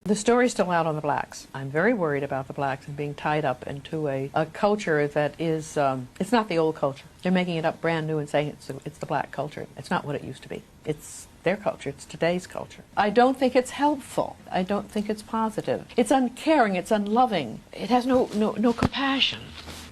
The story's still out on the blacks. I'm very worried about the blacks and being tied up into a culture that is, it's not the old culture. They're making it up brand new and saying it's the black culture. It's not what it used to be. It's their culture. It's today's culture. I don't think it's helpful. I don't think it's positive. It's uncaring. It's unloving. It has no compassion.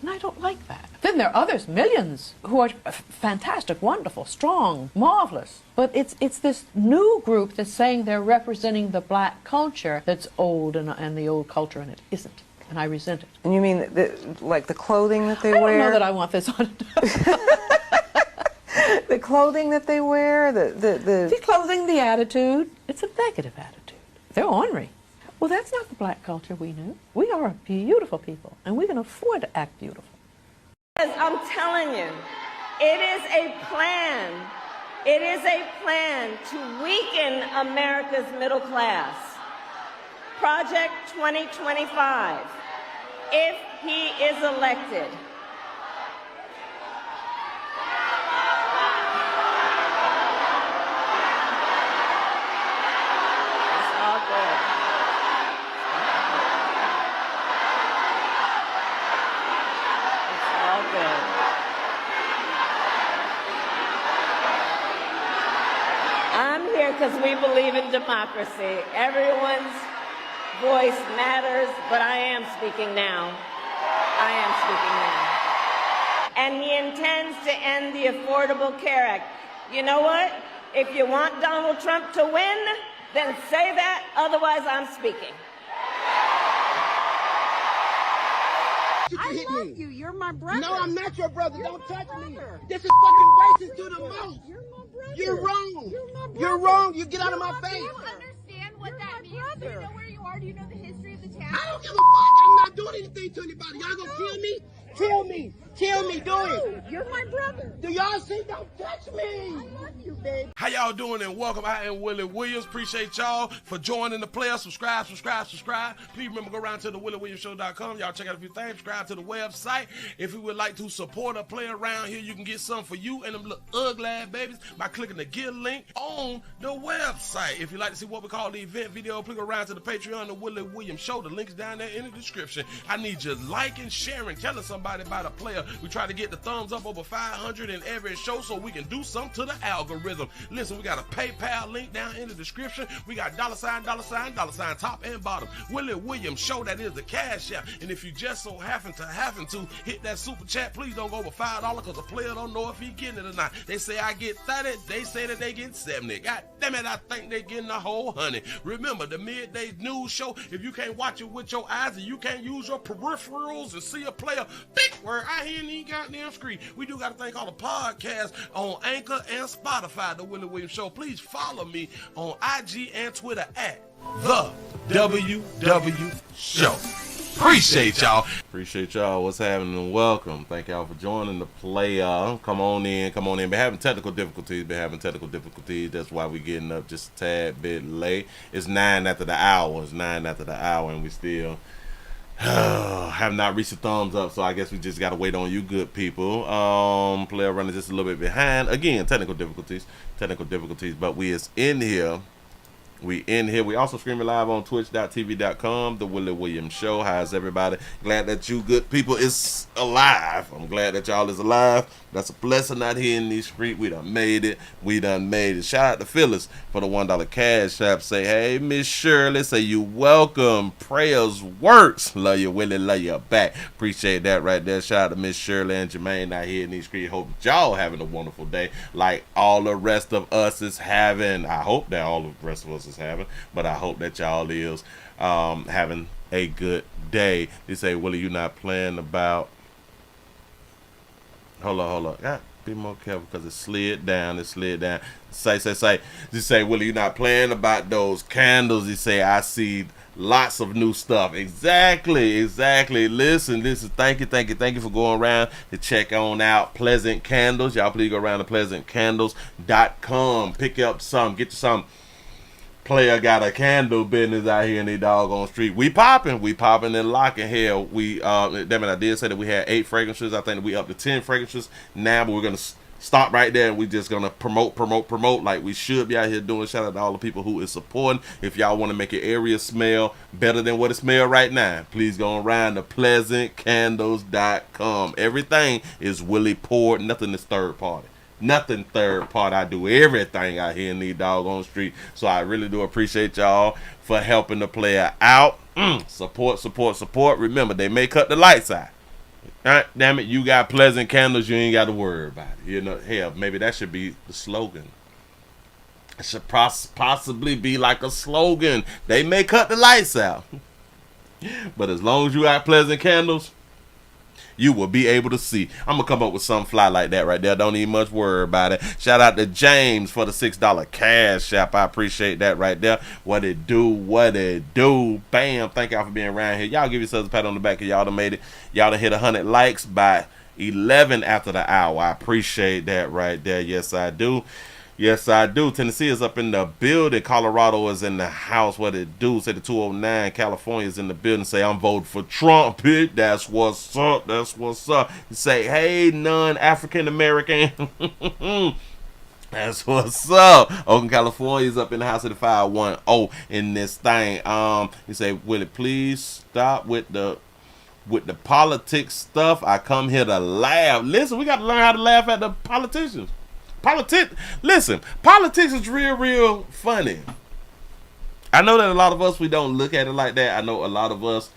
And I don't like that. Then there are others, millions, who are fantastic, wonderful, strong, marvelous. But it's this new group that's saying they're representing the black culture that's old and the old culture, and it isn't. And I resent it. And you mean like the clothing that they wear? I don't know that I want this on. The clothing that they wear? The clothing, the attitude. It's a negative attitude. They're ornery. Well, that's not the black culture we knew. We are a beautiful people, and we can afford to act beautiful. I'm telling you, it is a plan. It is a plan to weaken America's middle class. Project 2025, if he is elected. It's all good. It's all good. I'm here because we believe in democracy. Everyone's voice matters, but I am speaking now. I am speaking now. And he intends to end the Affordable Care Act. You know what? If you want Donald Trump to win, then say that, otherwise I'm speaking. I love you. You're my brother. No, I'm not your brother. You're Don't touch brother. me. This is fucking racist to the most. You're my brother. You're wrong. You're my brother. You're wrong. You get out of my face. Do you understand what that means? Do you know where you are? Do you know the history of the town? I don't give a fuck. I'm not doing anything to anybody. Y'all gonna kill me? Kill me. Kill me. Do it. You're my brother. Do y'all see? Don't touch me. I love you, babe. How y'all doing and welcome. I am Willie Williams. Appreciate y'all for joining the player. Subscribe. Please remember, go around to the WillieWilliamsShow.com. Y'all check out a few things. Subscribe to the website. If you would like to support a player around here, you can get something for you and them little ugly ass babies by clicking the Get link on the website. If you'd like to see what we call the event video, please go around to the Patreon, the Willie Williams Show. The link is down there in the description. I need you liking, sharing, telling somebody about a player. We try to get the thumbs up over 500 in every show so we can do something to the algorithm. Listen, we got a PayPal link down in the description. We got $, top and bottom. Willie Williams Show, that is the Cash App. And if you just so happen to hit that super chat, please don't go over $5 because the player don't know if he getting it or not. They say I get 30, they say that they get 70. God damn it, I think they getting the whole 100. Remember, the midday news show, if you can't watch it with your eyes and you can't use your peripherals and see a player, big word, I hear any goddamn screen. We do got a thing called a podcast on Anchor and Spotify, the Willie Williams Show. Please follow me on IG and Twitter at the WW Show. Appreciate y'all. Appreciate y'all. What's happening and welcome. Thank y'all for joining the player. Come on in. Been having technical difficulties. That's why we getting up just a tad bit late. It's 9 after the hour. And we still have not reached the thumbs up, so I guess we just gotta wait on you good people. Player running just a little bit behind. Again, technical difficulties, but we is in here. We also streaming live on twitch.tv.com, the Willie Williams Show. How's everybody? Glad that you good people is alive. I'm glad that y'all is alive. That's a blessing out here in these streets. We done made it. Shout out to Phyllis for the $1 cash app. Say, hey, Miss Shirley. Say, you welcome. Prayers works. Love you, Willie. Love you back. Appreciate that right there. Shout out to Miss Shirley and Jermaine out here in these streets. Hope y'all having a wonderful day like all the rest of us is having. I hope that all the rest of us is having, but I hope that y'all is having a good day. They say, Willie, you not playing about... Hold on. God, be more careful because it slid down. Say. Just say, Willie, you not playing about those candles. He say, I see lots of new stuff. Exactly. Listen. Thank you for going around to check on out Pleasant Candles. Y'all please go around to pleasantcandles.com. Pick up some. Get you some. Player got a candle business out here in the doggone street. We popping and locking. Hell, I did say that we had 8 fragrances. I think that we up to 10 fragrances now, but we're gonna stop right there and we just gonna promote like we should be out here doing. Shout out to all the people who is supporting. If y'all want to make your area smell better than what it smells right now, please go around to pleasantcandles.com. Everything is Willie poured, nothing is third party. Nothing third party. I do everything out here in these doggone street. So I really do appreciate y'all for helping the player out. Support. Remember, they may cut the lights out. Damn it, you got Pleasant Candles, you ain't got to worry about it. You know, hell, maybe that should be the slogan. It should possibly be like a slogan. They may cut the lights out, but as long as you got Pleasant Candles, you will be able to see. I'm going to come up with something fly like that right there. Don't even much worry about it. Shout out to James for the $6 cash app. I appreciate that right there. What it do. Bam. Thank y'all for being around here. Y'all give yourselves a pat on the back. Y'all done made it. Y'all done hit 100 likes by 11 after the hour. I appreciate that right there. Yes, I do. Tennessee is up in the building. Colorado is in the house. What it do? Say the 209. California is in the building. Say, I'm voting for Trump, bitch. That's what's up. Say, hey, non-African American. That's what's up. Oakland, California is up in the house of the 510 in this thing. You say, Willie, please stop with the politics stuff. I come here to laugh. Listen, we got to learn how to laugh at the politicians. Politics is real funny. I know that a lot of us, we don't look at it like that. I know a lot of us,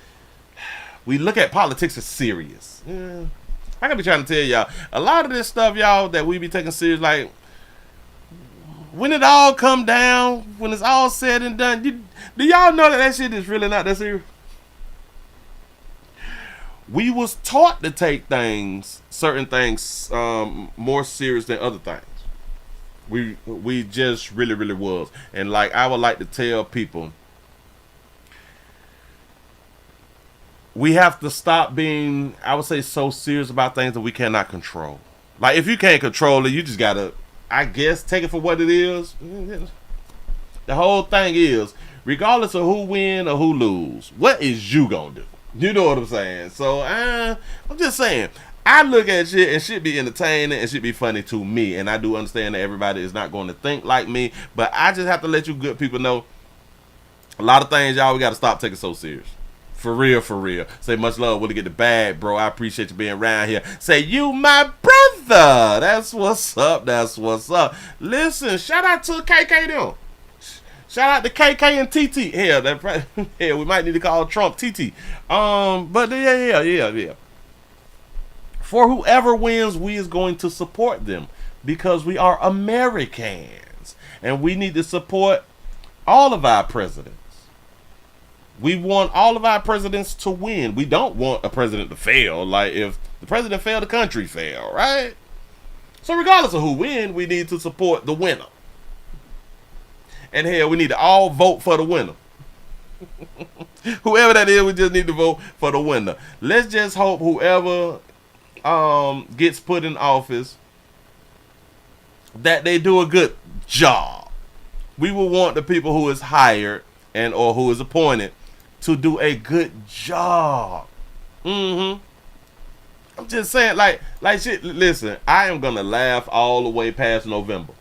we look at politics as serious. I gotta be trying to tell y'all, a lot of this stuff, y'all, that we be taking serious, like, when it all come down, when it's all said and done, do y'all know that shit is really not that serious? We was taught to take certain things, more serious than other things. We just really was. And like I would like to tell people, we have to stop being, I would say, so serious about things that we cannot control. Like if you can't control it, you just gotta, I guess, take it for what it is. The whole thing is, regardless of who win or who lose, what is you gonna do? You know what I'm saying? So I'm just saying, I look at shit and shit be entertaining and shit be funny to me. And I do understand that everybody is not going to think like me. But I just have to let you good people know, a lot of things, y'all, we got to stop taking so serious. For real. Say much love, Willie, get the bag, bro. I appreciate you being around here. Say, you my brother. That's what's up. Listen, shout out to KK them. Shout out to KK and TT. Hell, we might need to call Trump TT. But yeah. For whoever wins, we is going to support them because we are Americans and we need to support all of our presidents. We want all of our presidents to win. We don't want a president to fail. Like if the president failed, the country failed, right? So regardless of who wins, we need to support the winner. And hell, we need to all vote for the winner. Whoever that is, we just need to vote for the winner. Let's just hope whoever gets put in office, that they do a good job. We will want the people who is hired and or who is appointed to do a good job. I'm just saying, like shit. Listen, I am gonna laugh all the way past November.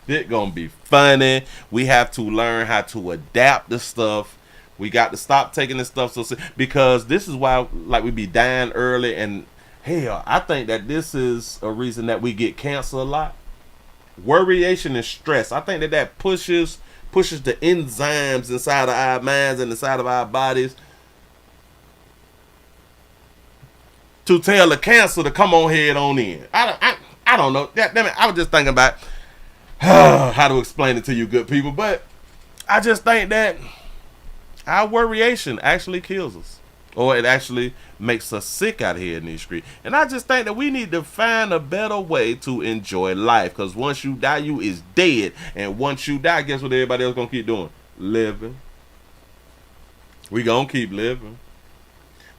It's gonna be funny. We have to learn how to adapt the stuff. We got to stop taking this stuff so serious, because this is why, like, we be dying early. And hell, I think that this is a reason that we get cancer a lot. Worryation and stress. I think that pushes the enzymes inside of our minds and inside of our bodies to tell the cancer to come on head on in. I don't know. Damn it, I was just thinking about how to explain it to you good people, but I just think that our worryation actually kills us, or it actually makes us sick out here in these streets. And I just think that we need to find a better way to enjoy life, because once you die, you is dead. And once you die, guess what everybody else gonna keep doing? Living. We gonna keep living.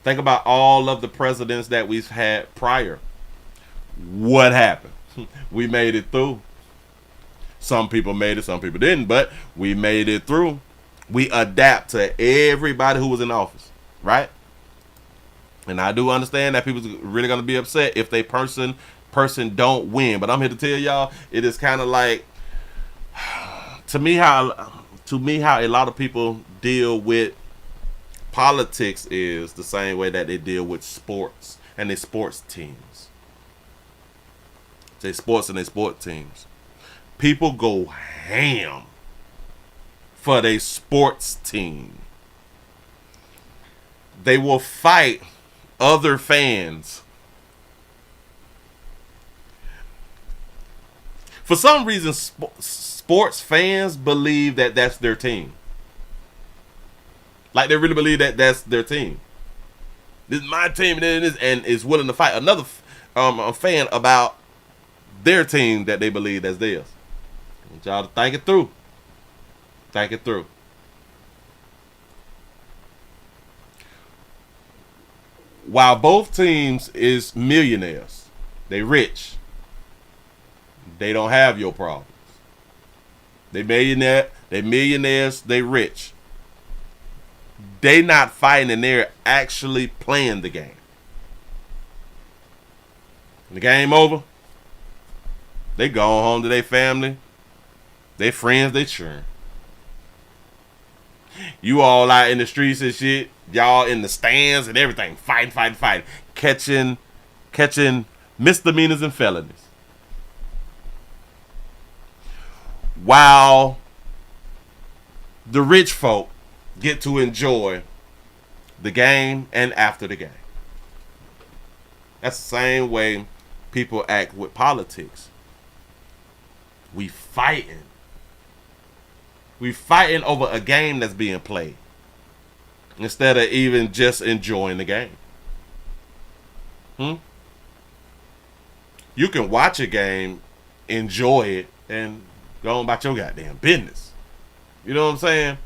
Think about all of the presidents that we've had prior. What happened? We made it through. Some people made it, some people didn't, but we made it through. We adapt to everybody who was in office, right? And I do understand that people's really going to be upset if they person person don't win. But I'm here to tell y'all, it is kind of like, to me how a lot of people deal with politics is the same way that they deal with sports and their sports teams. They sports and their sport teams. People go ham for their sports team. They will fight other fans. For some reason, sports fans believe that that's their team. Like they really believe that that's their team. This is my team, and is willing to fight another a fan about their team that they believe that's theirs. I want y'all to think it through. Think it through. While both teams is millionaires, they rich. They don't have your problems. They millionaires, they rich. They not fighting, and they're actually playing the game. When the game over, they go home to their family, their friends, they cheering. You all out in the streets and shit, y'all in the stands and everything, fighting, catching misdemeanors and felonies. While the rich folk get to enjoy the game and after the game. That's the same way people act with politics. We fighting over a game that's being played instead of even just enjoying the game. You can watch a game, enjoy it, and go on about your goddamn business. You know what I'm saying?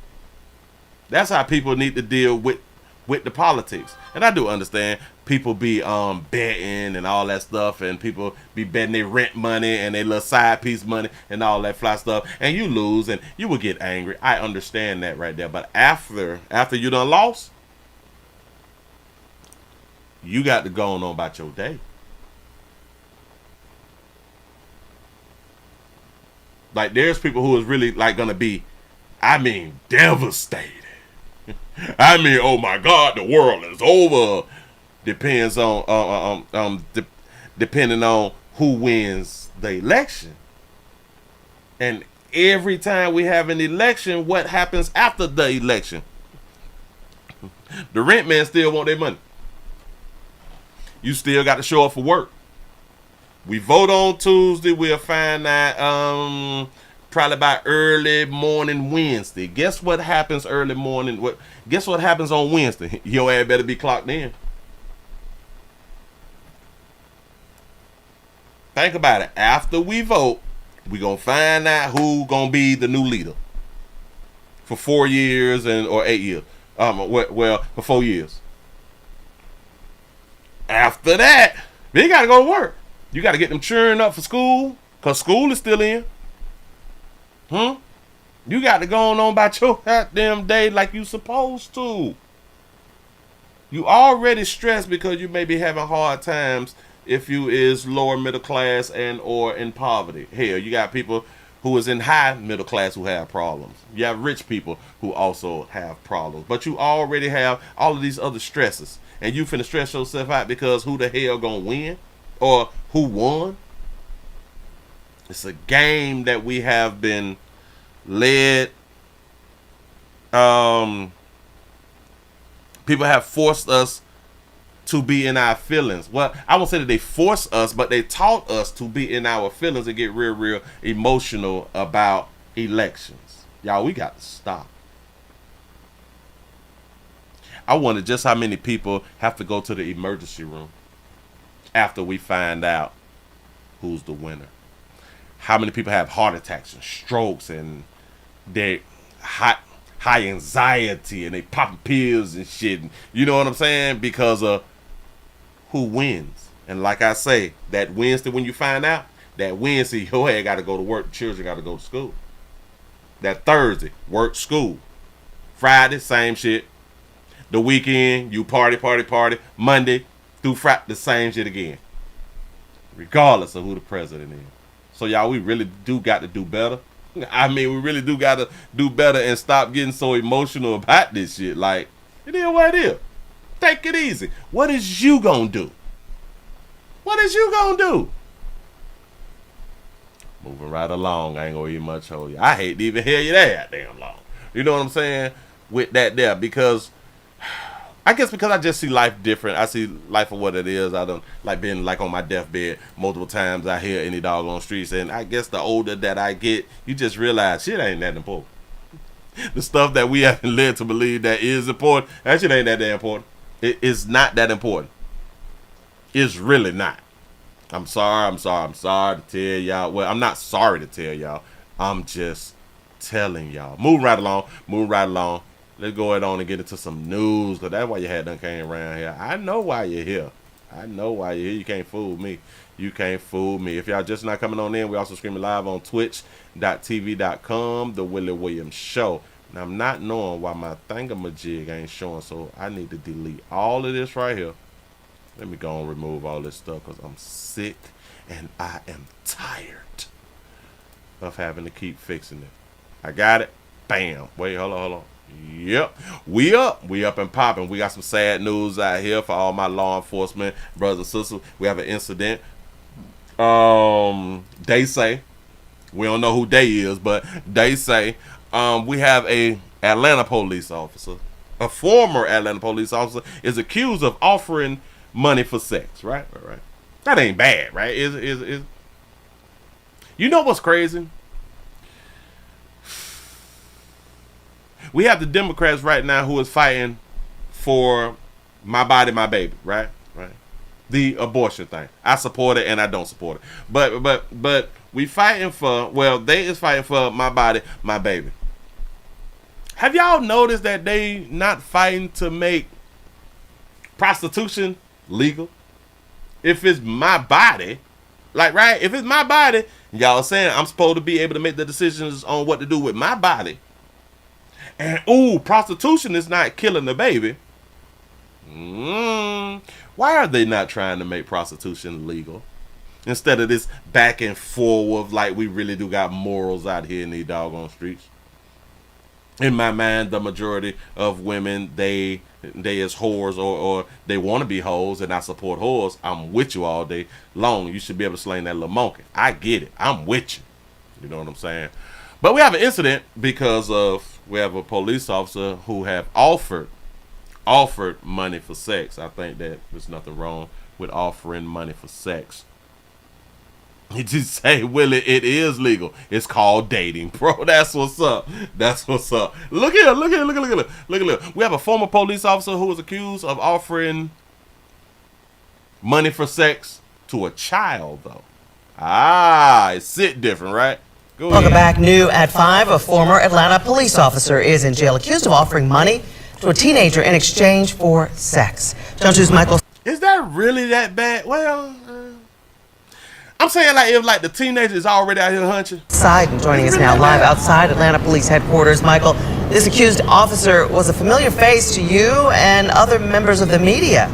That's how people need to deal with the politics. And I do understand people be betting and all that stuff, and people be betting their rent money and their little side piece money and all that fly stuff, and you lose and you will get angry. I understand that right there. But after you done lost, you got to go on about your day. Like there's people who is really like gonna be, devastated. Oh my God, the world is over. Depends on depending on who wins the election. And every time we have an election, what happens after the election? The rent man still want their money. You still got to show up for work. We vote on Tuesday. We'll find out probably by early morning Wednesday. Guess what happens early morning? Guess what happens on Wednesday? Your ass better be clocked in. Think about it. After we vote, we gonna find out who gonna be the new leader for 4 years or 8 years. For 4 years. After that, then you gotta go to work. You gotta get them churning up for school, cause school is still in. You got to go on about your goddamn day like you supposed to. You already stressed because you may be having hard times if you is lower middle class and or in poverty. Hell, you got people who is in high middle class who have problems. You have rich people who also have problems. But you already have all of these other stresses. And you finna stress yourself out because who the hell gonna win? Or who won? It's a game that we have been led. People have forced us to be in our feelings. Well, I won't say that they forced us, but they taught us to be in our feelings and get real emotional about elections. Y'all, we got to stop. I wonder just how many people have to go to the emergency room after we find out who's the winner. How many people have heart attacks and strokes and they high anxiety and they popping pills and shit. You know what I'm saying? Because of who wins. And like I say, that Wednesday when you find out, that Wednesday, your head got to go to work. The children got to go to school. That Thursday, work, school. Friday, same shit. The weekend, you party. Monday through Friday, the same shit again. regardless of who the president is. So y'all, we really do got to do better. I mean, we really do got to do better and stop getting so emotional about this shit. Like, it is what it is. Take it easy. What is you gonna do? What is you gonna do? Moving right along. I ain't gonna eat much hold you. I hate to even hear you that damn long. You know what I'm saying? With that there, because I guess because I just see life different. I see life for what it is. I don't like being like on my deathbed multiple times. I hear any dog on the streets, and I guess the older that I get, you just realize shit ain't that important. The stuff that we haven't led to believe that is important, that shit ain't that damn important. It is not that important. It's really not. I'm sorry to tell y'all. Well, I'm not sorry to tell y'all. I'm just telling y'all. Moving right along. Let's go ahead on and get into some news, because that's why your head done came around here. I know why you're here. You can't fool me. If y'all just not coming on in, we also streaming live on twitch.tv.com, The Willie Williams Show. Now, I'm not knowing why my thingamajig ain't showing, so I need to delete all of this right here. Let me go and remove all this stuff, because I'm sick and I am tired of having to keep fixing it. I got it. Bam. Wait, hold on. Yep, we up and popping. We got some sad news out here for all my law enforcement brothers and sisters. We have an incident. They say, we don't know who they is, but they say we have a Atlanta police officer, a former Atlanta police officer, is accused of offering money for sex. Right. That ain't bad, right? Is you know what's crazy? We have the Democrats right now who is fighting for my body, my baby, right? The abortion thing. I support it and I don't support it. But we fighting for, well, they is fighting for my body, my baby. Have y'all noticed that they not fighting to make prostitution legal? If it's my body, like, right? If it's my body, y'all saying I'm supposed to be able to make the decisions on what to do with my body. And, prostitution is not killing the baby. Why are they not trying to make prostitution legal? Instead of this back and forth, like we really do got morals out here in these doggone streets. In my mind, the majority of women, they is whores or they want to be hoes, and I support whores. I'm with you all day long. You should be able to slay that little monkey. I get it. I'm with you. You know what I'm saying? But we have an incident because we have a police officer who have offered money for sex. I think that there's nothing wrong with offering money for sex. He just say, Willie, it is legal. It's called dating, bro. That's what's up. Look here. We have a former police officer who was accused of offering money for sex to a child, though. It's different, right? Welcome back. New at 5, a former Atlanta police officer is in jail accused of offering money to a teenager in exchange for sex. John 2's Michael. Is that really that bad? Well, I'm saying like if like the teenager is already out here hunching. And joining us now live outside Atlanta Police Headquarters. Michael, this accused officer was a familiar face to you and other members of the media.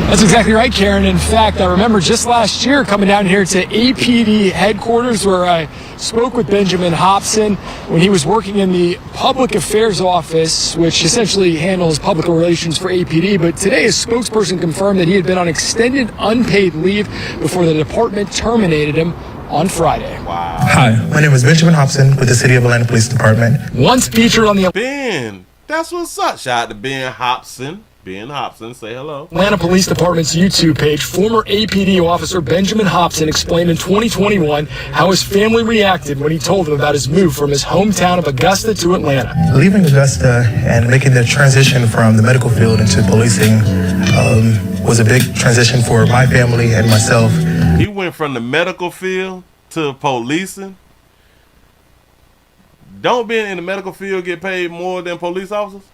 That's exactly right, Karen. In fact, I remember just last year coming down here to APD headquarters where I spoke with Benjamin Hobson when he was working in the public affairs office, which essentially handles public relations for APD. But today, a spokesperson confirmed that he had been on extended unpaid leave before the department terminated him on Friday. Wow. Hi, my name is Benjamin Hobson with the City of Atlanta Police Department. Once featured on the Ben, that's what's up. Shout out to Ben Hobson. Ben Hobson, say hello. Atlanta Police Department's YouTube page, former APD officer Benjamin Hobson explained in 2021 how his family reacted when he told them about his move from his hometown of Augusta to Atlanta. Leaving Augusta and making the transition from the medical field into policing was a big transition for my family and myself. He went from the medical field to policing. Don't being in the medical field get paid more than police officers?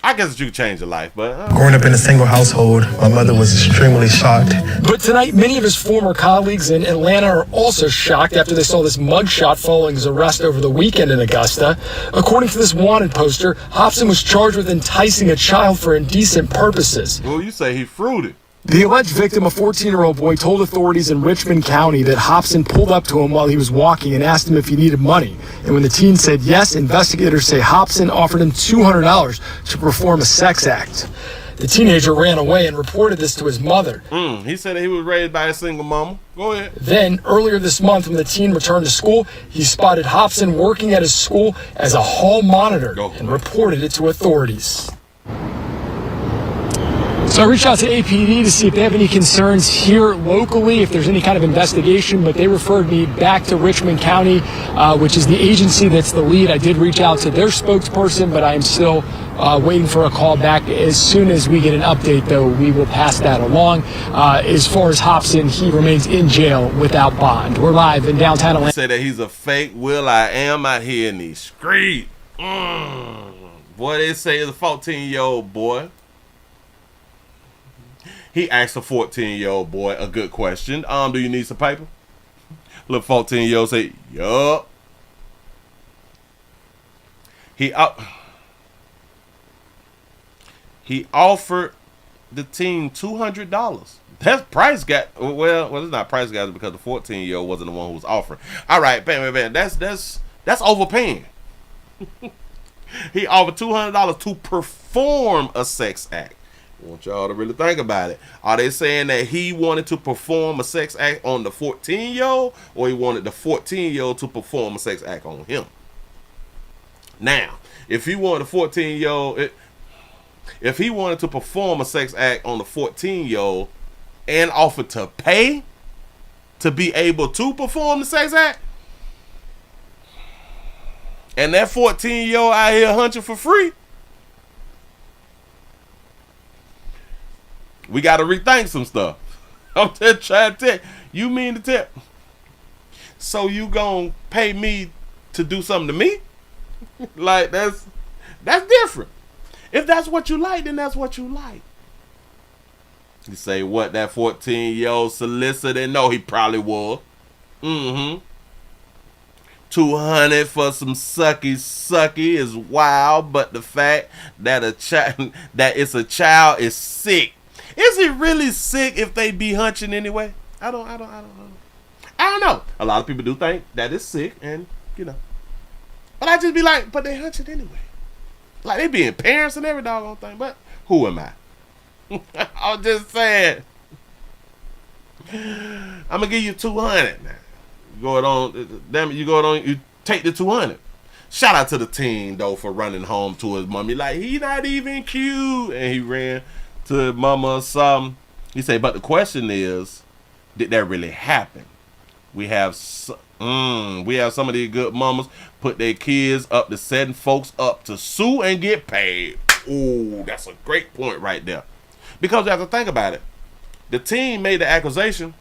I guess you could change your life, but... Growing up in a single household, my mother was extremely shocked. But tonight, many of his former colleagues in Atlanta are also shocked after they saw this mugshot following his arrest over the weekend in Augusta. According to this wanted poster, Hobson was charged with enticing a child for indecent purposes. Well, you say he fruited. The alleged victim, a 14-year-old boy, told authorities in Richmond County that Hobson pulled up to him while he was walking and asked him if he needed money. And when the teen said yes, investigators say Hobson offered him $200 to perform a sex act. The teenager ran away and reported this to his mother. He said that he was raised by a single mama. Go ahead. Then, earlier this month, when the teen returned to school, he spotted Hobson working at his school as a hall monitor and reported it to authorities. So I reached out to APD to see if they have any concerns here locally, if there's any kind of investigation, but they referred me back to Richmond County, which is the agency that's the lead. I did reach out to their spokesperson, but I am still waiting for a call back. As soon as we get an update, though, we will pass that along. As far as Hobson, he remains in jail without bond. We're live in downtown Atlanta. Say that he's a fake Will.I.am out here in these streets. Boy, they say he's a 14-year-old boy. He asked a 14-year-old boy a good question. Do you need some paper? Little 14-year-old say, yup. He offered the teen $200. That's price gap. Well, it's not price gap because the 14-year-old wasn't the one who was offering. All right, bam. That's overpaying. He offered $200 to perform a sex act. I want y'all to really think about it. Are they saying that he wanted to perform a sex act on the 14-year-old, or he wanted the 14-year-old to perform a sex act on him? Now, if he wanted the 14-year-old, if he wanted to perform a sex act on the 14-year-old and offered to pay to be able to perform the sex act, and that 14-year-old out here hunching for free, we got to rethink some stuff. I'm just trying to tell you. You mean to tell? So you gonna pay me to do something to me? Like that's different. If that's what you like, then that's what you like. You say what? That 14-year-old solicitor? No, he probably was. $200 for some sucky is wild, but the fact that it's a child is sick. Is it really sick if they be hunching anyway? I don't know. A lot of people do think that is sick, and but I just be like, but they hunching anyway. Like they being parents and every doggone thing. But who am I? I'm just saying. I'm gonna give you $200 now. You take the $200. Shout out to the teen though for running home to his mommy like he not even cute, and he ran to mama or something. He said, but the question is, did that really happen? We have some of these good mamas put their kids up to setting folks up to sue and get paid. Ooh, that's a great point right there. Because you have to think about it. The teen made the accusation.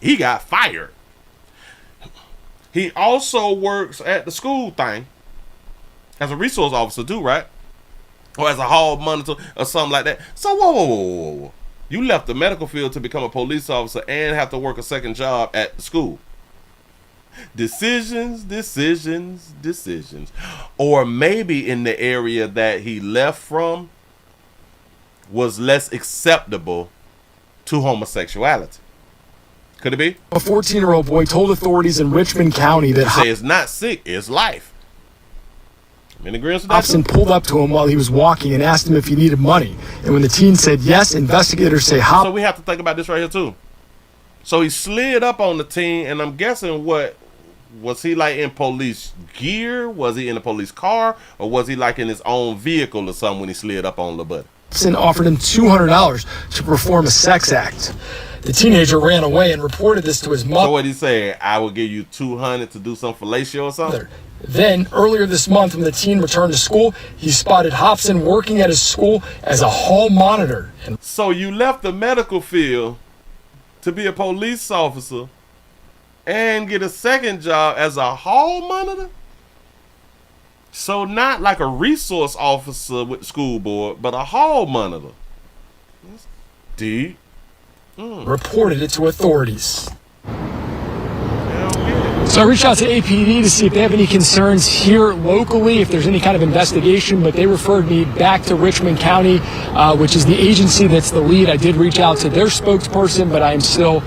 He got fired. He also works at the school thing as a resource officer too, right? Or as a hall monitor or something like that. So whoa. You left the medical field to become a police officer and have to work a second job at the school. Decisions. Or maybe in the area that he left from was less acceptable to homosexuality. Could it be? A 14-year-old boy told authorities in Richmond County that say it's not sick, it's life. In agreement with that Hobson pulled up to him while he was walking and asked him if he needed money. And when the teen said yes, investigators say how. So we have to think about this right here too. So he slid up on the teen, and I'm guessing what was he like in police gear? Was he in a police car, or was he like in his own vehicle or something when he slid up on the buddy? Hobson offered him $200 to perform a sex act. The teenager ran away and reported this to his mother. So what he said? I will give you $200 to do some fellatio or something. Then, earlier this month, when the teen returned to school, he spotted Hobson working at his school as a hall monitor. So you left the medical field to be a police officer and get a second job as a hall monitor? So not like a resource officer with the school board, but a hall monitor. That's deep. Reported it to authorities. So I reached out to APD to see if they have any concerns here locally, if there's any kind of investigation, but they referred me back to Richmond County, which is the agency that's the lead. I did reach out to their spokesperson, but I am still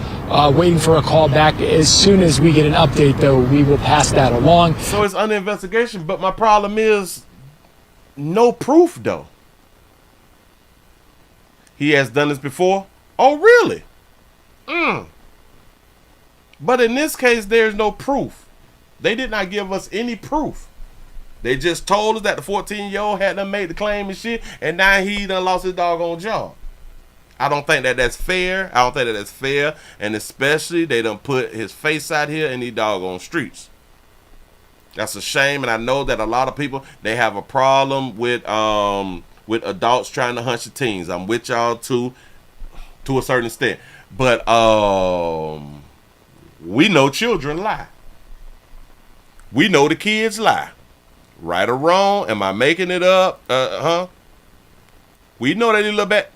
waiting for a call back. As soon as we get an update, though, we will pass that along. So it's under investigation, but my problem is no proof, though. He has done this before? Oh, really? But in this case, there's no proof. They did not give us any proof. They just told us that the 14-year-old had done made the claim and shit, and now he done lost his doggone job. I don't think that that's fair. I don't think that that's fair, and especially they done put his face out here in these doggone streets. That's a shame, and I know that a lot of people, they have a problem with adults trying to hunt your teens. I'm with y'all to a certain extent, but we know children lie. We know the kids lie. Right or wrong? Am I making it up? We know that a little bit.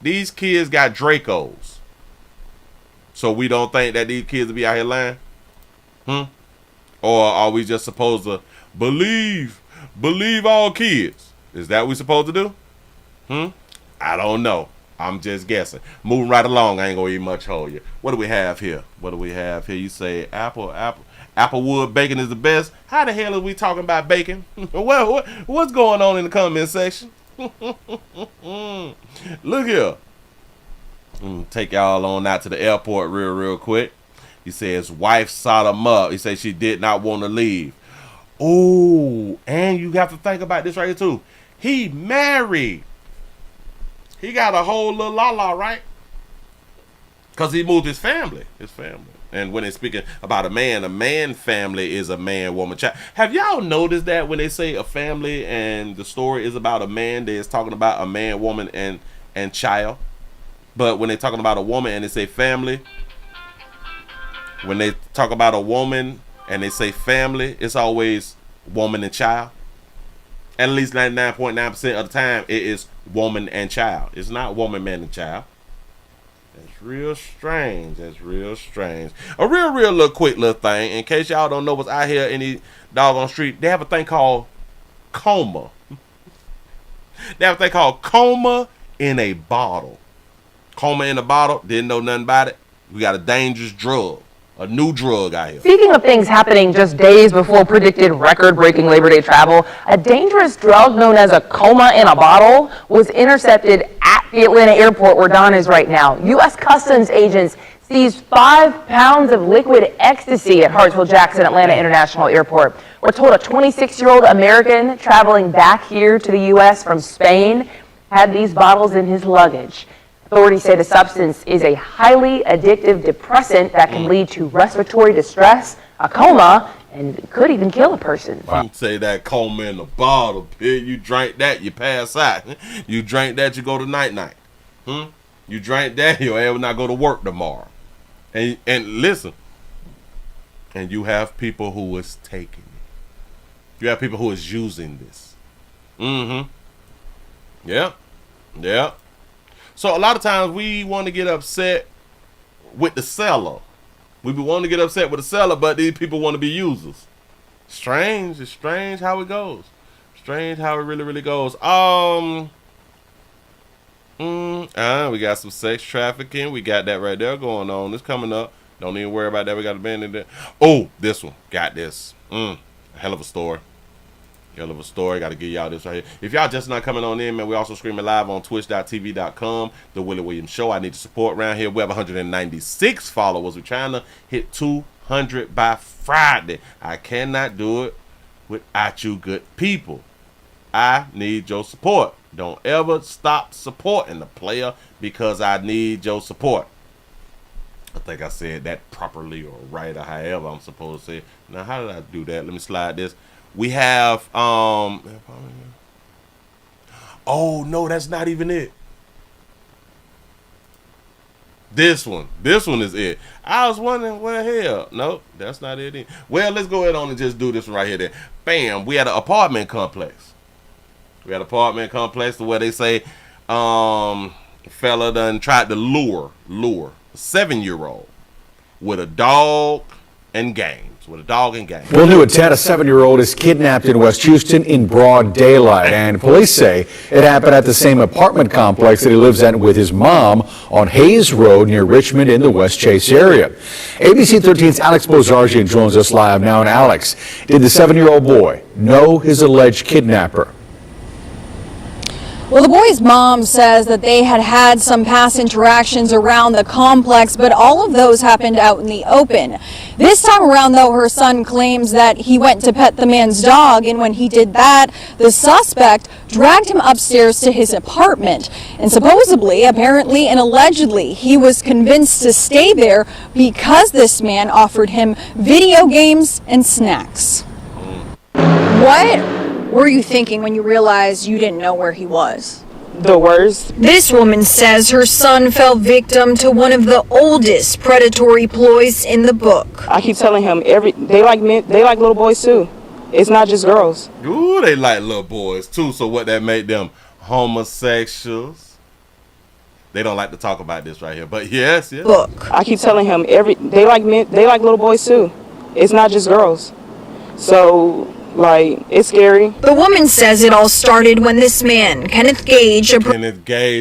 These kids got Dracos. So we don't think that these kids will be out here lying? Or are we just supposed to believe all kids? Is that what we supposed to do? I don't know. I'm just guessing. Moving right along, I ain't gonna even much hold you. What do we have here? You say Applewood bacon is the best. How the hell are we talking about bacon? What's going on in the comment section? Look here. Take y'all on out to the airport real quick. He says wife sought him up. He said she did not want to leave. Oh, and you have to think about this right here too. He married. He got a whole little la-la, right? Because he moved his family. And when they're speaking about a man family is a man, woman, child. Have y'all noticed that when they say a family and the story is about a man, they're talking about a man, woman, and child? But when they're talking about a woman and they say family, when they talk about a woman and they say family, it's always woman and child. At least 99.9% of the time, it is woman and child. It's not woman, man, and child. That's real strange. A real little quick little thing. In case y'all don't know what's out here in the doggone street, they have a thing called coma. They have a thing called coma in a bottle. Coma in a bottle. Didn't know nothing about it. We got a dangerous drug. A new drug out here. Speaking of things happening just days before predicted record-breaking Labor Day travel, a dangerous drug known as a coma in a bottle was intercepted at the Atlanta airport where Don is right now. U.S. Customs agents seized 5 pounds of liquid ecstasy at Hartsfield-Jackson Atlanta International Airport. We're told a 26-year-old American traveling back here to the U.S. from Spain had these bottles in his luggage. Authorities say the substance is a highly addictive depressant that can lead to respiratory distress, a coma, and could even kill a person. You say that coma in the bottle, pig. You drink that, you pass out. You drink that, you go to night-night. You drink that, your ass will not go to work tomorrow. And listen, and you have people who is taking it. You have people who is using this. Yeah. So a lot of times we want to get upset with the seller. We want to get upset with the seller, but these people want to be users. Strange. It's strange how it goes. Strange how it really goes. We got some sex trafficking. We got that right there going on. It's coming up. Don't even worry about that. We got a band in there. Oh, this one. Got this. A hell of a story. Got to give y'all this right here. If y'all just not coming on in, man, we also streaming live on twitch.tv.com, The Willie Williams Show. I need the support around here. We have 196 followers. We're trying to hit 200 by Friday. I cannot do it without you good people. I need your support. Don't ever stop supporting the player because I need your support. I think I said that properly or right or however I'm supposed to say it. Now, how did I do that? Let me slide this. We have, oh no, that's not even it. This one is it. I was wondering, well, hell, nope, that's not it either. Well, let's go ahead on and just do this one right here then. Bam, we had an apartment complex. We had an apartment complex where they say, fella done tried to lure a 7-year-old with a dog and games. With a dog and games. Well, new at 10, a 7-year-old is kidnapped in West Houston in broad daylight, and police say it happened at the same apartment complex that he lives at with his mom on Hayes Road near Richmond in the West Chase area. ABC 13's Alex Bozargian joins us live now. And Alex, did the 7-year-old boy know his alleged kidnapper? Well, the boy's mom says that they had had some past interactions around the complex, but all of those happened out in the open. This time around, though, her son claims that he went to pet the man's dog, and when he did that, the suspect dragged him upstairs to his apartment. And supposedly, apparently, and allegedly, he was convinced to stay there because this man offered him video games and snacks. What were you thinking when you realized you didn't know where he was? The worst. This woman says her son fell victim to one of the oldest predatory ploys in the book. I keep telling him they like little boys too. It's not just girls. Ooh, they like little boys too. So what that made them homosexuals? They don't like to talk about this right here, but yes. Book. I keep telling him they like little boys too. It's not just girls. So it's scary. The woman says it all started when this man, Kenneth Gage,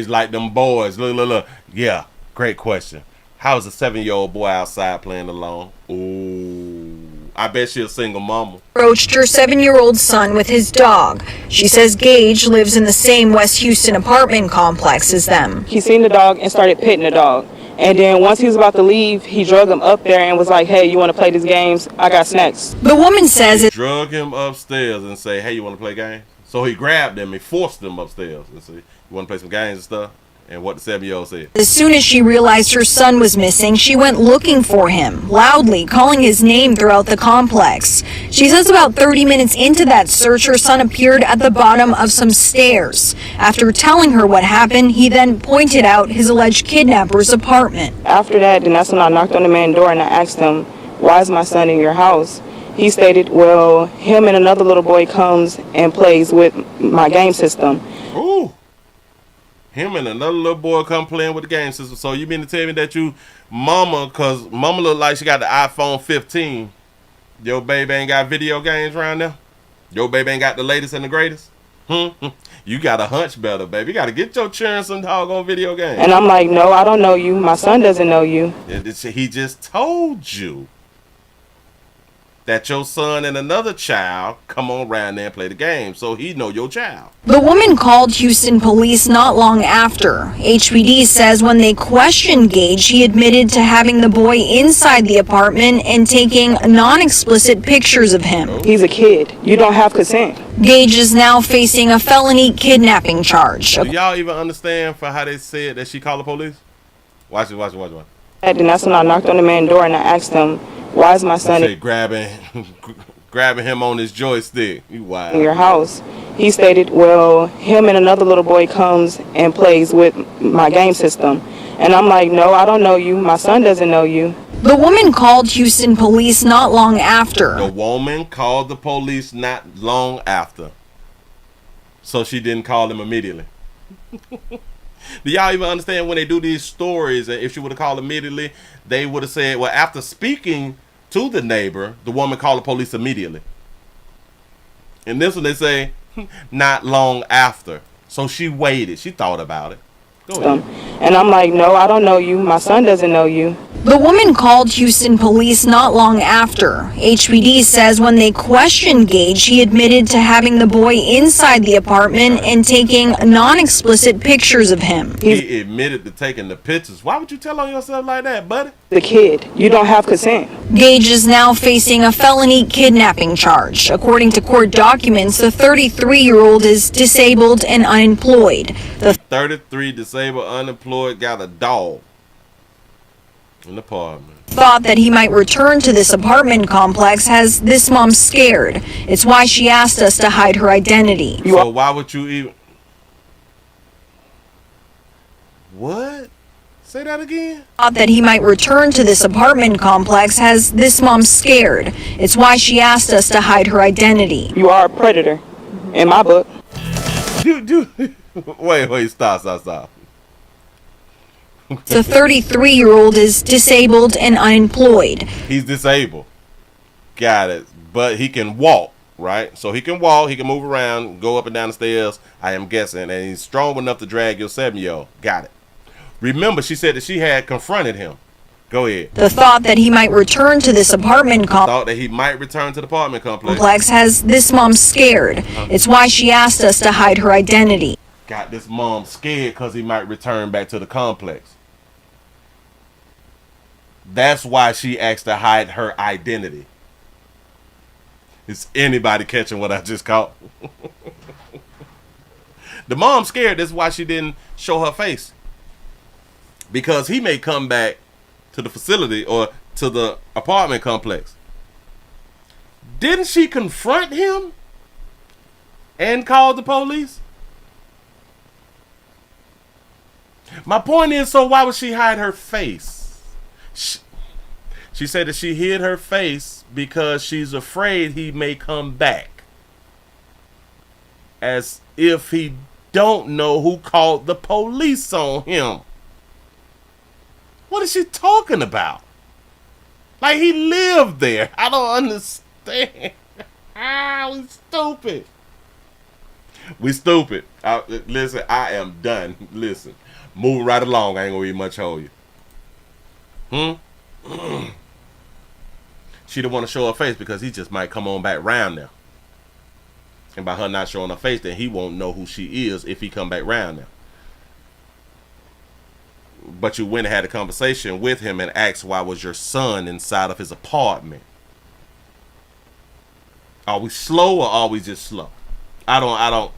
like them boys. Look. Yeah, great question. How is a 7-year-old boy outside playing alone? Ooh, I bet she a single mama. Approached her 7-year-old son with his dog. She says Gage lives in the same West Houston apartment complex as them. He seen the dog and started petting the dog. And then once he was about to leave, he drug him up there and was like, hey, you want to play these games? I got snacks. The woman says it drug him upstairs and say, hey, you want to play games? So he grabbed him, he forced him upstairs and said, you want to play some games and stuff? And what the 7-year-old said. As soon as she realized her son was missing, she went looking for him, loudly calling his name throughout the complex. She says about 30 minutes into that search, her son appeared at the bottom of some stairs. After telling her what happened, he then pointed out his alleged kidnapper's apartment. After that, then that's when I knocked on the man's door and I asked him, why is my son in your house? He stated, well, him and another little boy comes and plays with my game system. Ooh. Him and another little boy come playing with the game system. So you mean to tell me that you mama, because mama look like she got the iPhone 15. Your baby ain't got video games around there? Your baby ain't got the latest and the greatest? You got a hunch better, baby. You got to get your children some doggone video games. And I'm like, no, I don't know you. My son doesn't know you. He just told you that your son and another child come on around there and play the game, so he know your child. The woman called Houston police not long after. HPD says when they questioned Gage, he admitted to having the boy inside the apartment and taking non-explicit pictures of him. He's a kid. You don't have consent. Gage is now facing a felony kidnapping charge. Do y'all even understand for how they said that she called the police? Watch it. And that's when I knocked on the man's door and I asked him, why is my son grabbing him on his joystick? You wild. In your house? He stated, well, him and another little boy comes and plays with my game system. And I'm like, no, I don't know you. My son doesn't know you. The woman called Houston police not long after. The woman called the police not long after. So she didn't call them immediately. Do y'all even understand when they do these stories, and if she would have called immediately, they would have said, well, after speaking to the neighbor, the woman called the police immediately. And this one they say, not long after. So she waited. She thought about it. Go ahead. And I'm like, no, I don't know you. My son doesn't know you. The woman called Houston police not long after. HPD says when they questioned Gage, he admitted to having the boy inside the apartment and taking non-explicit pictures of him. He admitted to taking the pictures. Why would you tell on yourself like that, buddy? The kid. You don't have consent. Gage is now facing a felony kidnapping charge. According to court documents, the 33-year-old is disabled and unemployed. The 33 disabled, unemployed, got a dog. In the apartment. Thought that he might return to this apartment complex has this mom scared. It's why she asked us to hide her identity. So why would you even... What? Say that again? Thought that he might return to this apartment complex has this mom scared. It's why she asked us to hide her identity. You are a predator. In my book. Wait, stop. The 33-year-old is disabled and unemployed. He's disabled. Got it. But he can walk, right? So he can walk, he can move around, go up and down the stairs, I am guessing, and he's strong enough to drag your 7-year-old. Got it. Remember, she said that she had confronted him. Go ahead. The thought that he might return to this apartment complex has this mom scared. It's why she asked us to hide her identity. Got this mom scared because he might return back to the complex. That's why she asked to hide her identity. Is anybody catching what I just caught? The mom scared. That's why she didn't show her face. Because he may come back to the facility or to the apartment complex. Didn't she confront him and call the police? My point is, so why would she hide her face? She said that she hid her face because she's afraid he may come back. As if he don't know who called the police on him. What is she talking about? Like, he lived there. I don't understand. We stupid. We stupid. Listen, I am done. Listen, moving right along. I ain't gonna read much hold you. She don't want to show her face because he just might come on back round now. And by her not showing her face, then he won't know who she is if he come back round now. But you went and had a conversation with him and asked, why was your son inside of his apartment? Are we slow or are we just slow? I don't.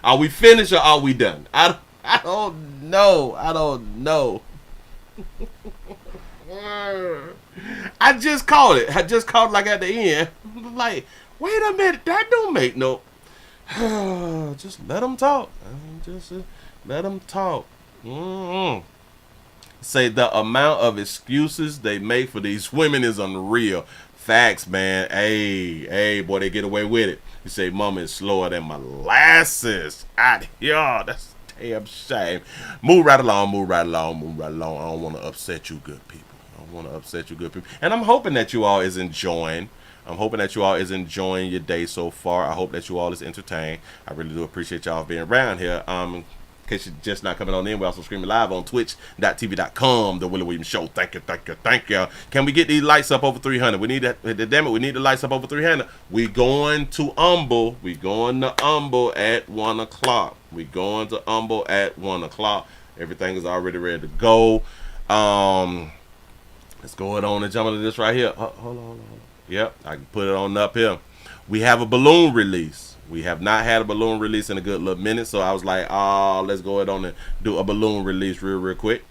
Are we finished or are we done? I don't know. I just called it. Like at the end. Like, wait a minute. That don't make no. Just let them talk. Just let them talk. Say the amount of excuses they make for these women is unreal. Facts, man. Hey, boy, they get away with it. You say mama is slower than molasses out here. That's a damn shame. Move right along. I don't want to upset you good people. And I'm hoping that you all is enjoying your day so far. I hope that you all is entertained. I really do appreciate y'all being around here. In case you're just not coming on in, we're also streaming live on twitch.tv.com, The Willie Williams Show. Thank you. Can we get these lights up over 300? We need that. Damn it, we need the lights up over 300. We going to Humble. At 1 o'clock. Everything is already ready to go. Let's go on and jump into this right here. Hold on. Yep, I can put it on up here. We have a balloon release. We have not had a balloon release in a good little minute, so I was like, let's go ahead on and do a balloon release real quick.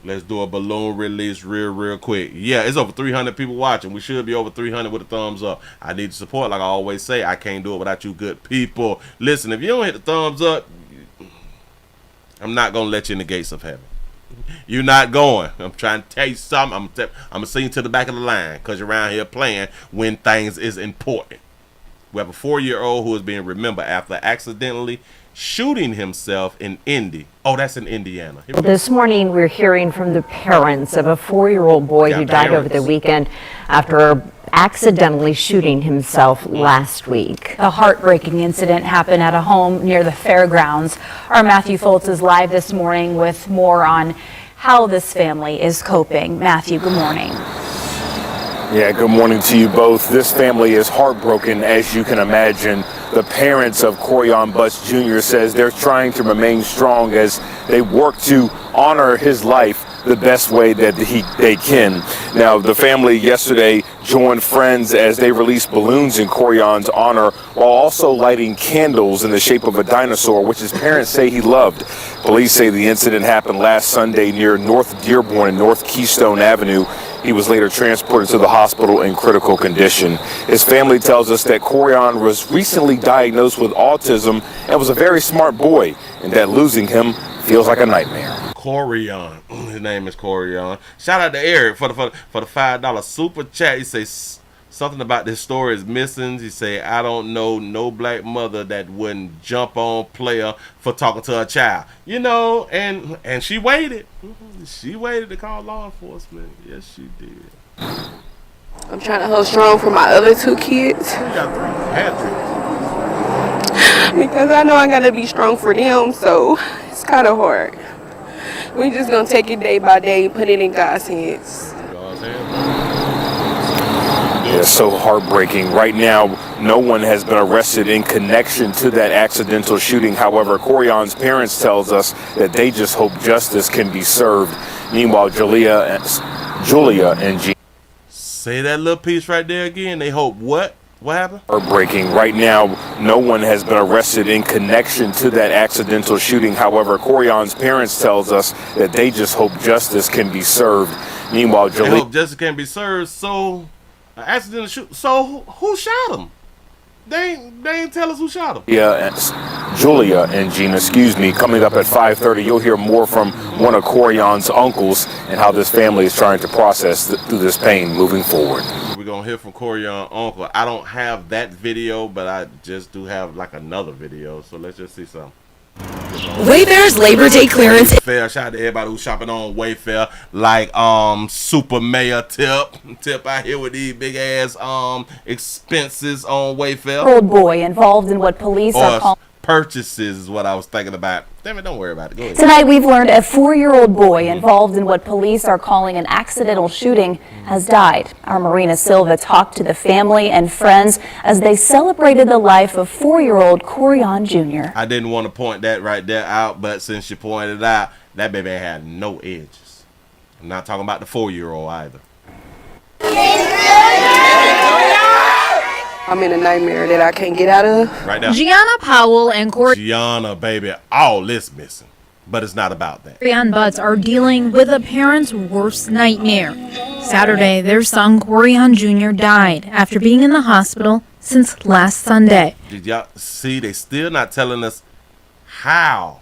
Let's do a balloon release real quick. Yeah, it's over 300 people watching. We should be over 300 with a thumbs up. I need support, like I always say. I can't do it without you good people. Listen, if you don't hit the thumbs up, I'm not going to let you in the gates of heaven. You're not going. I'm trying to tell you something. I'm going to send you to the back of the line because you're around here playing when things is important. We have a 4-year-old who is being remembered after accidentally shooting himself in Indy. Oh, that's in Indiana. Well, this morning we're hearing from the parents of a 4-year-old boy who died over the weekend after accidentally shooting himself last week. The heartbreaking incident happened at a home near the fairgrounds. Our Matthew Foltz is live this morning with more on how this family is coping. Matthew, good morning. Yeah, good morning to you both. This family is heartbroken, as you can imagine. The parents of Corian Butts Jr. says they're trying to remain strong as they work to honor his life the best way that they can. Now, the family yesterday joined friends as they released balloons in Corian's honor while also lighting candles in the shape of a dinosaur, which his parents say he loved. Police say the incident happened last Sunday near North Dearborn and North Keystone Avenue. He was later transported to the hospital in critical condition. His family tells us that Corian was recently diagnosed with autism and was a very smart boy, and that losing him feels like a nightmare. Corian. His name is Corian. Shout out to Eric for the $5 super chat. He says something about this story is missing. He say, I don't know no black mother that wouldn't jump on player for talking to her child. You know, and she waited. She waited to call law enforcement. Yes, she did. I'm trying to hold strong for my other 2 kids. You got 3. Had 3. Because I know I gotta be strong for them, so it's kind of hard. We just gonna take it day by day, put it in God's hands. Yeah, so heartbreaking. Right now, no one has been arrested in connection to that accidental shooting. However, Corion's parents tells us that they just hope justice can be served. Meanwhile, Julia and Gina. Say that little piece right there again. They hope what? What happened? Heartbreaking. Right now, no one has been arrested in connection to that accidental shooting. However, Corion's parents tells us that they just hope justice can be served. Meanwhile, They hope justice can be served. So, an accidental shoot. So, who shot him? They ain't tell us who shot him. Julia and Gina, coming up at 5:30, you'll hear more from one of Corion's uncles and how this family is trying to process through this pain moving forward. We're going to hear from Corion's uncle. I don't have that video, but I just do have like another video. So let's just see something. Wayfair's Labor Day clearance. Wayfair, shout out to everybody who's shopping on Wayfair, like Super Mayor Tip out here with these big ass expenses on Wayfair. Old boy involved in what police are calling purchases is what I was thinking about. Damn it, don't worry about it. Go ahead. Tonight we've learned a 4-year-old boy involved in what police are calling an accidental shooting has died. Our Marina Silva talked to the family and friends as they celebrated the life of 4-year-old Corion Jr. I didn't want to point that right there out, but since she pointed it out, that baby had no edges. I'm not talking about the 4-year-old either. I'm in a nightmare that I can't get out of. Right now. Gianna Powell and Gianna, baby, all this missing. But it's not about that. Corion Butts are dealing with a parent's worst nightmare. Saturday, their son Corion Jr. died after being in the hospital since last Sunday. Did y'all see? They still not telling us how.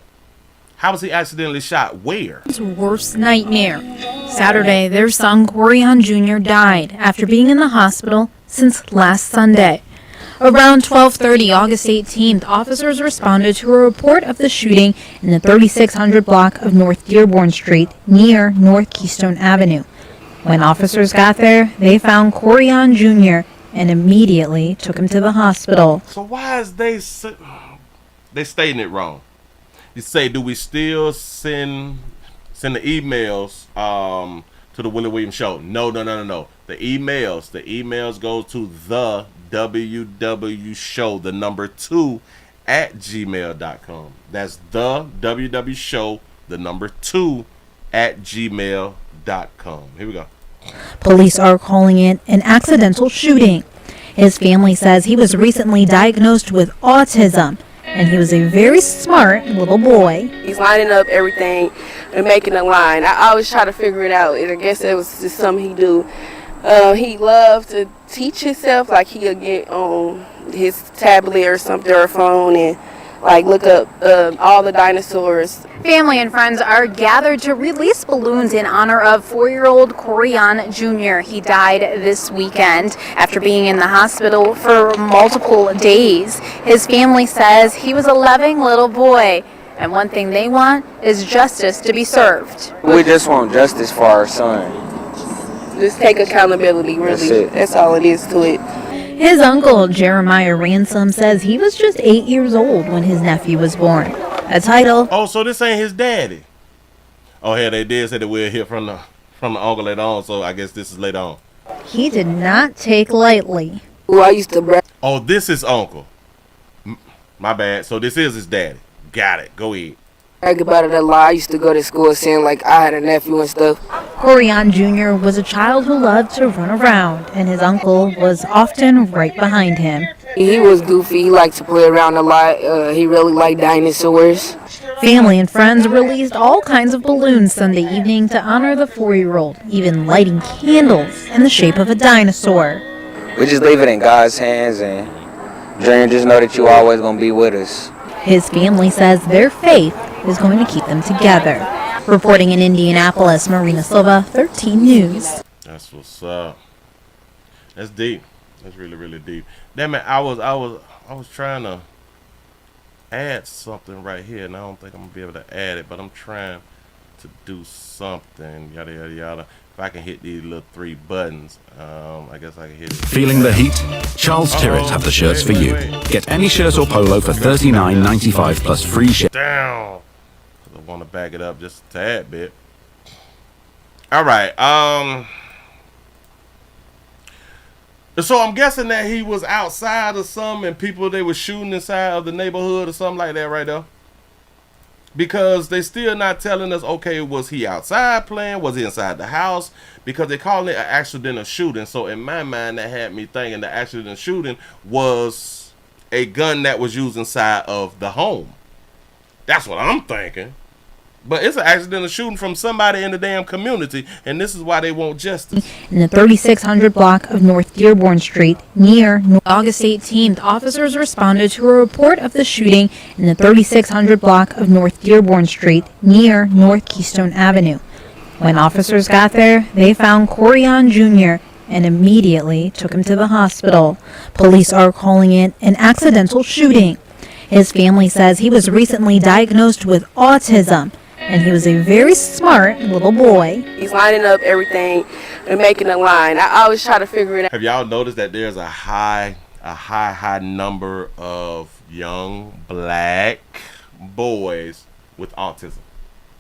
How was he accidentally shot? Where? His worst nightmare. Saturday, their son Corion Jr. died after being in the hospital since last Sunday. Around 12:30 August 18th, officers responded to a report of the shooting in the 3600 block of North Dearborn Street near North Keystone Avenue. When officers got there, they found Corion Jr. and immediately took him to the hospital. So why is they stating it wrong? You say, do we still send the emails to the Willie Williams Show? No. The emails go to the WW Show, the number 2 at gmail.com. That's the WW Show, the number 2 at gmail.com. Here we go. Police are calling it an accidental shooting. His family says he was recently diagnosed with autism, and he was a very smart little boy. He's lining up everything and making a line. I always try to figure it out, and I guess it was just something he do. He loved to teach himself, like he'll get on his tablet or something or phone and like look up all the dinosaurs. Family and friends are gathered to release balloons in honor of 4-year-old Corion Jr. He died this weekend after being in the hospital for multiple days. His family says he was a loving little boy, and one thing they want is justice to be served. We just want justice for our son. Just take accountability, really. That's all it is to it. His uncle, Jeremiah Ransom, says he was just 8 years old when his nephew was born. A title. Oh, so this ain't his daddy. Oh, yeah, they did say that we'll hear from the uncle later on, so I guess this is later on. He did not take lightly. Who I used to brag. Oh, this is uncle. My bad. So this is his daddy. Got it. Go ahead. Brag about it a lot. I used to go to school saying like I had a nephew and stuff. Corion Jr. was a child who loved to run around, and his uncle was often right behind him. He was goofy. He liked to play around a lot. He really liked dinosaurs. Family and friends released all kinds of balloons Sunday evening to honor the 4-year-old, even lighting candles in the shape of a dinosaur. We just leave it in God's hands, and Junior, just know that you always gonna be with us. His family says their faith is going to keep them together. Reporting in Indianapolis, Marina Silva, 13 News. That's what's up. That's deep. That's really, really deep. Damn it, I was trying to add something right here, and I don't think I'm gonna be able to add it, but I'm trying to do something. Yada yada yada. If I can hit these little 3 buttons, I guess I can hit it. Feeling the heat? Charles Tyrrett have the shirts for you. Get any shirt or polo for $39.95 plus free shipping. Down. I want to back it up just a tad bit. All right. So I'm guessing that he was outside or something, and people, they were shooting inside of the neighborhood or something like that right there. Because they still not telling us, okay, was he outside playing? Was he inside the house? Because they calling it an accidental shooting. So in my mind, that had me thinking the accidental shooting was a gun that was used inside of the home. That's what I'm thinking. But it's an accidental shooting from somebody in the damn community, and this is why they want justice. In the 3600 block of North Dearborn Street, near August 18th, officers responded to a report of the shooting in the 3600 block of North Dearborn Street, near North Keystone Avenue. When officers got there, they found Corian Jr. and immediately took him to the hospital. Police are calling it an accidental shooting. His family says he was recently diagnosed with autism, and he was a very smart little boy. He's lining up everything and making a line. I always try to figure it out. Have y'all noticed that there's a high number of young black boys with autism?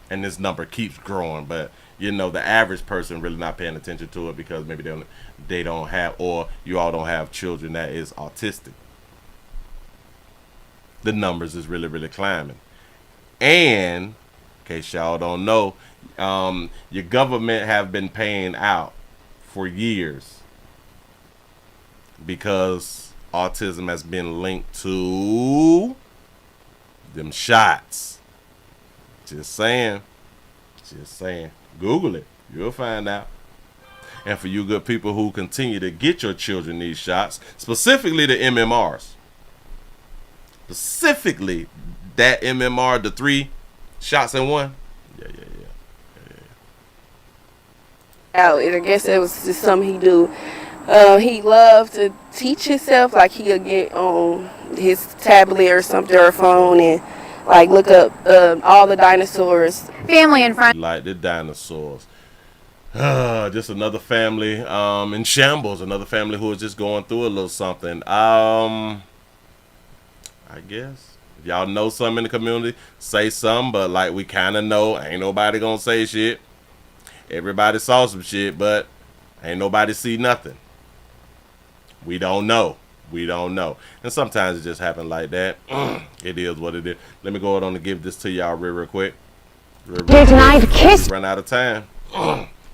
And this number keeps growing, but you know, the average person really not paying attention to it because maybe they don't have, or you all don't have children that is autistic. The numbers is really, really climbing. And in case y'all don't know, your government have been paying out for years because autism has been linked to them shots. Just saying. Google it. You'll find out. And for you good people who continue to get your children these shots, specifically the MMRs. Specifically that MMR, the 3 shots in 1. Yeah. I guess it was just something he do. He loved to teach himself, like he'll get on his tablet or something or phone and like look up all the dinosaurs. Family and friends. Like the dinosaurs. Just another family in shambles. Another family who is just going through a little something. I guess. If y'all know something in the community, say something. But like we kind of know, ain't nobody gonna say shit. Everybody saw some shit, but ain't nobody see nothing. We don't know. And sometimes it just happens like that. It is what it is. Let me go on and give this to y'all real quick. Here tonight, Kiss. Run out of time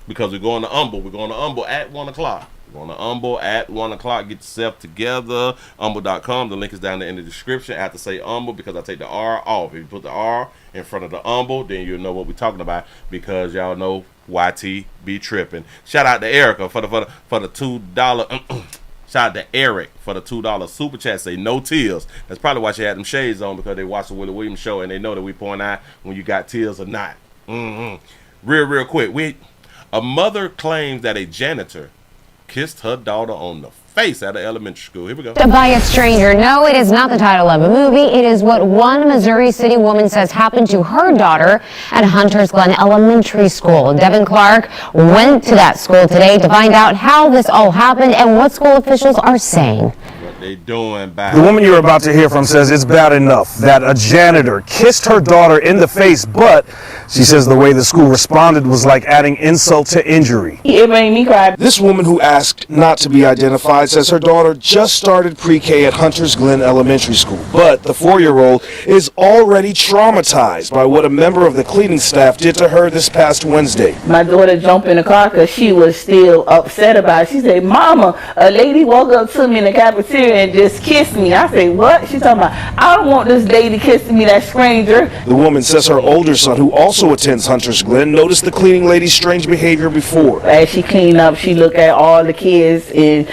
because we're going to Humble. We're going to Humble at 1 o'clock. We're going to Humble at 1 o'clock. Get yourself together. Humble.com. The link is down there in the description. I have to say Humble because I take the R off. If you put the R in front of the Humble, then you'll know what we're talking about because y'all know YT be tripping. Shout out to Erica for the $2. Shout out to Eric for the $2 super chat. Say no tears. That's probably why she had them shades on because they watch the Willie Williams show and they know that we point out when you got tears or not. Real quick. A mother claims that a janitor kissed her daughter on the face at an elementary school. Here we go. By a stranger. No, it is not the title of a movie. It is what one Missouri City woman says happened to her daughter at Hunters Glen Elementary School. Devin Clark went to that school today to find out how this all happened and what school officials are saying. What they doing back. The woman you're about to hear from says it's bad enough that a janitor kissed her daughter in the face, but she says the way the school responded was like adding insult to injury. It made me cry. This woman who asked not to be identified says her daughter just started pre-K at Hunters Glen Elementary School, but the 4-year-old is already traumatized by what a member of the cleaning staff did to her this past Wednesday. My daughter jumped in the car because she was still upset about it. She said, "Mama, a lady walked up to me in the cafeteria and just kissed me." I said, "What?" She's talking about, "I don't want this lady kissing me, that stranger." The woman says her older son, who also attends Hunters Glen, noticed the cleaning lady's strange behavior before. As she cleaned up, she looked at all the kids and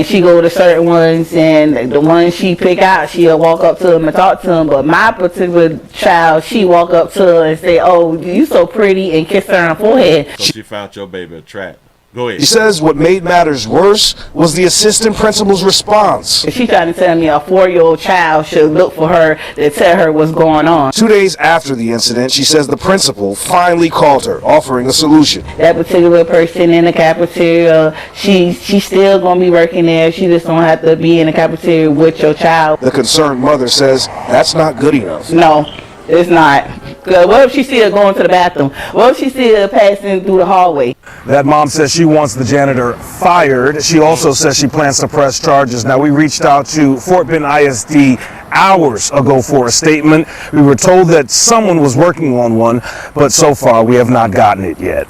she go to certain ones, and the ones she pick out, she'll walk up to them and talk to them. But my particular child, she walk up to her and say, "Oh, you so pretty," and kiss her on the forehead. So she found your baby attractive. Go ahead. He says what made matters worse was the assistant principal's response. She tried to tell me a 4-year-old child should look for her to tell her what's going on. 2 days after the incident, she says the principal finally called her, offering a solution. That particular person in the cafeteria, she's still going to be working there. She just don't have to be in the cafeteria with your child. The concerned mother says that's not good enough. No, it's not. Cause what if she see her going to the bathroom? What if she see her passing through the hallway? That mom says she wants the janitor fired. She also says she plans to press charges. Now, we reached out to Fort Bend ISD hours ago for a statement. We were told that someone was working on one, but so far we have not gotten it yet.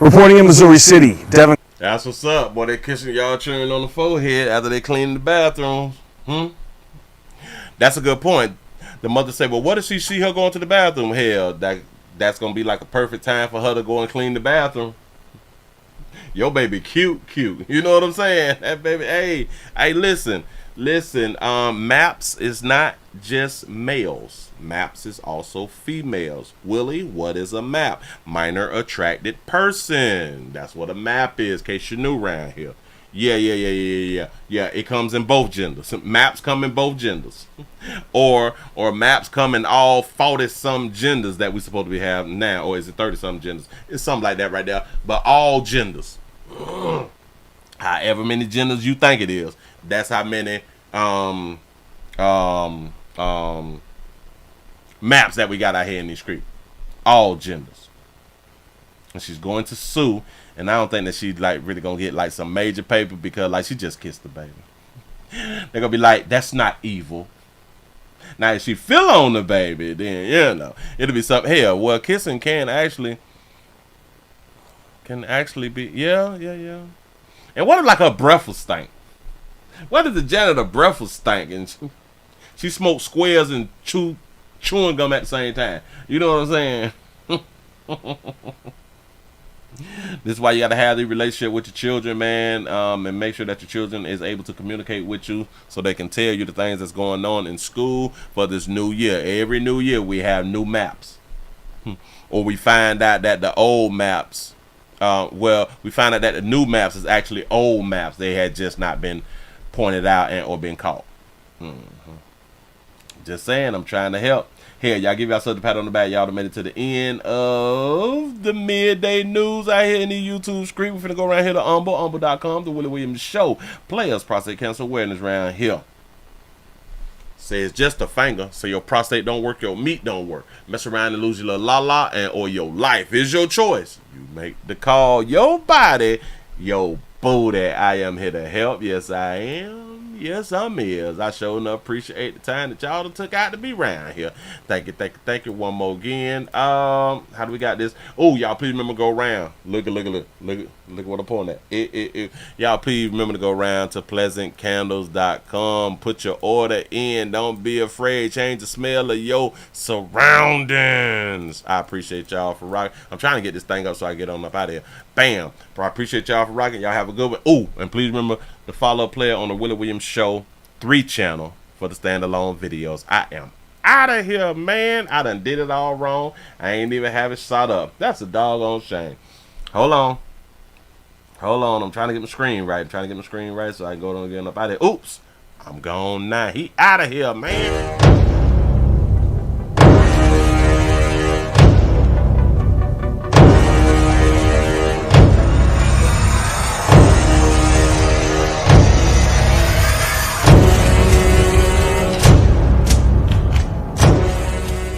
Reporting in Missouri City, Devin. That's what's up, boy. They kissing y'all children on the forehead after they clean the bathrooms. That's a good point. The mother said, well, what if she see her going to the bathroom? Hell, that's going to be like a perfect time for her to go and clean the bathroom. Your baby cute. You know what I'm saying? That baby, hey, listen. Maps is not just males. Maps is also females. Willie, what is a map? Minor attracted person. That's what a map is, in case you're new around here. Yeah. It comes in both genders. Maps come in both genders. Or maps come in all 40-some genders that we supposed to be having now. Or is it 30-some genders? It's something like that right there. But all genders. However many genders you think it is, that's how many maps that we got out here in these streets. All genders. And she's going to sue. And I don't think that she's like really gonna get like some major paper because like she just kissed the baby. They're gonna be like, that's not evil. Now if she feel on the baby, then you know it'll be something. Hell, well, kissing can actually be yeah. And what if like her breath will stink? What if the janitor breath will stink and she smoked squares and chewing gum at the same time? You know what I'm saying? This is why you got to have the relationship with your children, man, and make sure that your children is able to communicate with you so they can tell you the things that's going on in school for this new year. Every new year we have new maps. Or we find out that the old maps, we find out that the new maps is actually old maps. They had just not been pointed out or been caught. Just saying, I'm trying to help. Here, y'all give yourself the pat on the back. Y'all done made it to the end of the midday news out here in the YouTube screen. We're finna go around here to umble.com, the Willie Williams Show. Players prostate cancer awareness around here. Says just a finger, so your prostate don't work, your meat don't work. Mess around and lose your little la-la, or your life is your choice. You make the call, your body, your booty. I am here to help. Yes, I am. Yes, I'm is. I sure enough appreciate the time that y'all took out to be around here. Thank you. One more again. How do we got this? Oh, y'all please remember to go around. Look what I'm pointing at. Y'all please remember to go around to pleasantcandles.com. Put your order in. Don't be afraid. Change the smell of your surroundings. I appreciate y'all for rocking. I'm trying to get this thing up so I get on up out of here. Bam. I appreciate y'all for rocking. Y'all have a good one. Oh, and please remember to follow player on the Willie Williams Show 3 channel for the standalone videos. I am out of here, man. I done did it all wrong. I ain't even have it shot up. That's a doggone shame. Hold on. I'm trying to get my screen right. So I can go on and get up out of here. Oops. I'm gone now. He out of here, man.